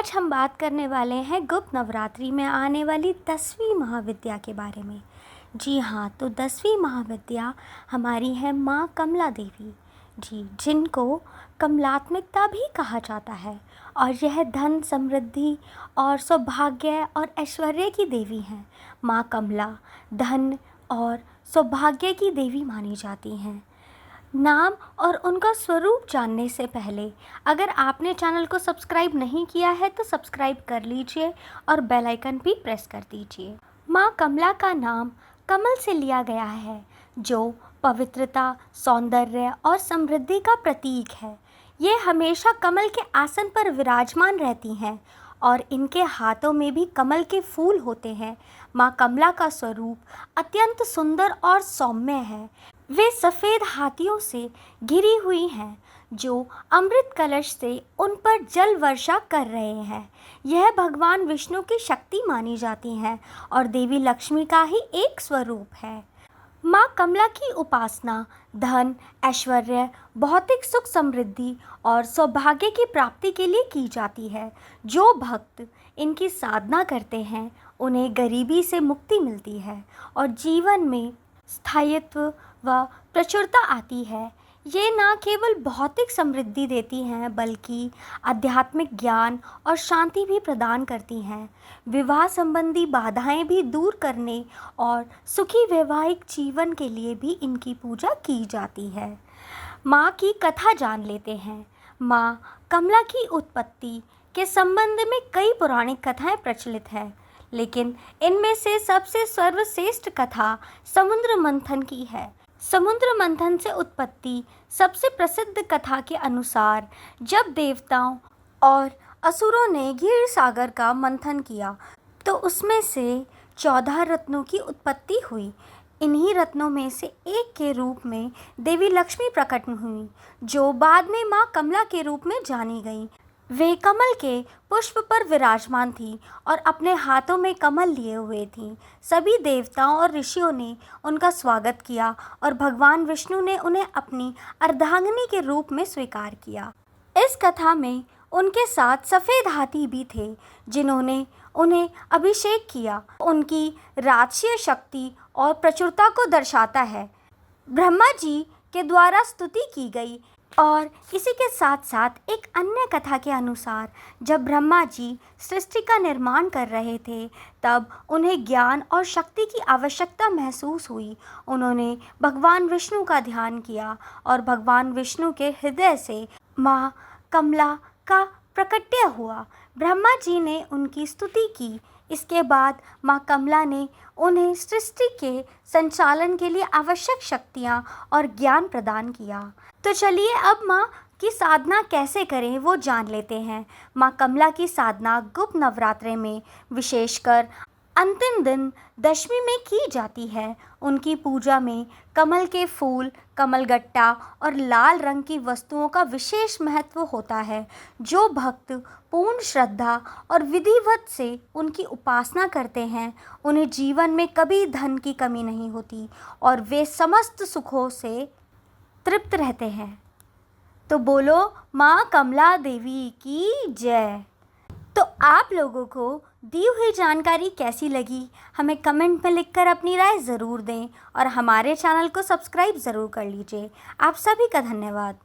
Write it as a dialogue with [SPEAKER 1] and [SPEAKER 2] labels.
[SPEAKER 1] आज हम बात करने वाले हैं गुप्त नवरात्रि में आने वाली 10वीं महाविद्या के बारे में। जी हाँ, तो 10वीं महाविद्या हमारी है माँ कमला देवी जी, जिनको कमलात्मिकता भी कहा जाता है। और यह धन, समृद्धि और सौभाग्य और ऐश्वर्य की देवी हैं। माँ कमला धन और सौभाग्य की देवी मानी जाती हैं। नाम और उनका स्वरूप जानने से पहले अगर आपने चैनल को सब्सक्राइब नहीं किया है तो सब्सक्राइब कर लीजिए और बेल आइकन भी प्रेस कर दीजिए। माँ कमला का नाम कमल से लिया गया है, जो पवित्रता, सौंदर्य और समृद्धि का प्रतीक है। ये हमेशा कमल के आसन पर विराजमान रहती हैं और इनके हाथों में भी कमल के फूल होते हैं। माँ कमला का स्वरूप अत्यंत सुंदर और सौम्य है। वे सफ़ेद हाथियों से घिरी हुई हैं, जो अमृत कलश से उन पर जल वर्षा कर रहे हैं। यह भगवान विष्णु की शक्ति मानी जाती हैं और देवी लक्ष्मी का ही एक स्वरूप है। माँ कमला की उपासना धन, ऐश्वर्य, भौतिक सुख, समृद्धि और सौभाग्य की प्राप्ति के लिए की जाती है। जो भक्त इनकी साधना करते हैं उन्हें गरीबी से मुक्ति मिलती है और जीवन में स्थायित्व व प्रचुरता आती है। ये न केवल भौतिक समृद्धि देती हैं बल्कि आध्यात्मिक ज्ञान और शांति भी प्रदान करती हैं। विवाह संबंधी बाधाएं भी दूर करने और सुखी वैवाहिक जीवन के लिए भी इनकी पूजा की जाती है। माँ की कथा जान लेते हैं। माँ कमला की उत्पत्ति के संबंध में कई पौराणिक कथाएं प्रचलित हैं, लेकिन इनमें से सबसे सर्वश्रेष्ठ कथा समुद्र मंथन की है। समुद्र मंथन से उत्पत्ति सबसे प्रसिद्ध कथा के अनुसार जब देवताओं और असुरों ने क्षीर सागर का मंथन किया तो उसमें से 14 रत्नों की उत्पत्ति हुई। इन्हीं रत्नों में से एक के रूप में देवी लक्ष्मी प्रकट हुई, जो बाद में माँ कमला के रूप में जानी गई। वे कमल के पुष्प पर विराजमान थी और अपने हाथों में कमल लिए हुए थीं। सभी देवताओं और ऋषियों ने उनका स्वागत किया और भगवान विष्णु ने उन्हें अपनी अर्धांगिनी के रूप में स्वीकार किया। इस कथा में उनके साथ सफ़ेद हाथी भी थे, जिन्होंने उन्हें अभिषेक किया। उनकी राजसीय शक्ति और प्रचुरता को दर्शाता है। ब्रह्मा जी के द्वारा स्तुति की गई। और इसी के साथ साथ एक अन्य कथा के अनुसार जब ब्रह्मा जी सृष्टि का निर्माण कर रहे थे तब उन्हें ज्ञान और शक्ति की आवश्यकता महसूस हुई। उन्होंने भगवान विष्णु का ध्यान किया और भगवान विष्णु के हृदय से माँ कमला का प्रकट्य हुआ। ब्रह्मा जी ने उनकी स्तुति की। इसके बाद माँ कमला ने उन्हें सृष्टि के संचालन के लिए आवश्यक शक्तियाँ और ज्ञान प्रदान किया। तो चलिए अब माँ की साधना कैसे करें वो जान लेते हैं। माँ कमला की साधना गुप्त नवरात्रि में विशेषकर अंतिम दिन दशमी में की जाती है। उनकी पूजा में कमल के फूल, कमलगट्टा और लाल रंग की वस्तुओं का विशेष महत्व होता है। जो भक्त पूर्ण श्रद्धा और विधिवत से उनकी उपासना करते हैं उन्हें जीवन में कभी धन की कमी नहीं होती और वे समस्त सुखों से तृप्त रहते हैं। तो बोलो माँ कमला देवी की जय। तो आप लोगों को दी हुई जानकारी कैसी लगी हमें कमेंट में लिखकर अपनी राय ज़रूर दें और हमारे चैनल को सब्सक्राइब ज़रूर कर लीजिए। आप सभी का धन्यवाद।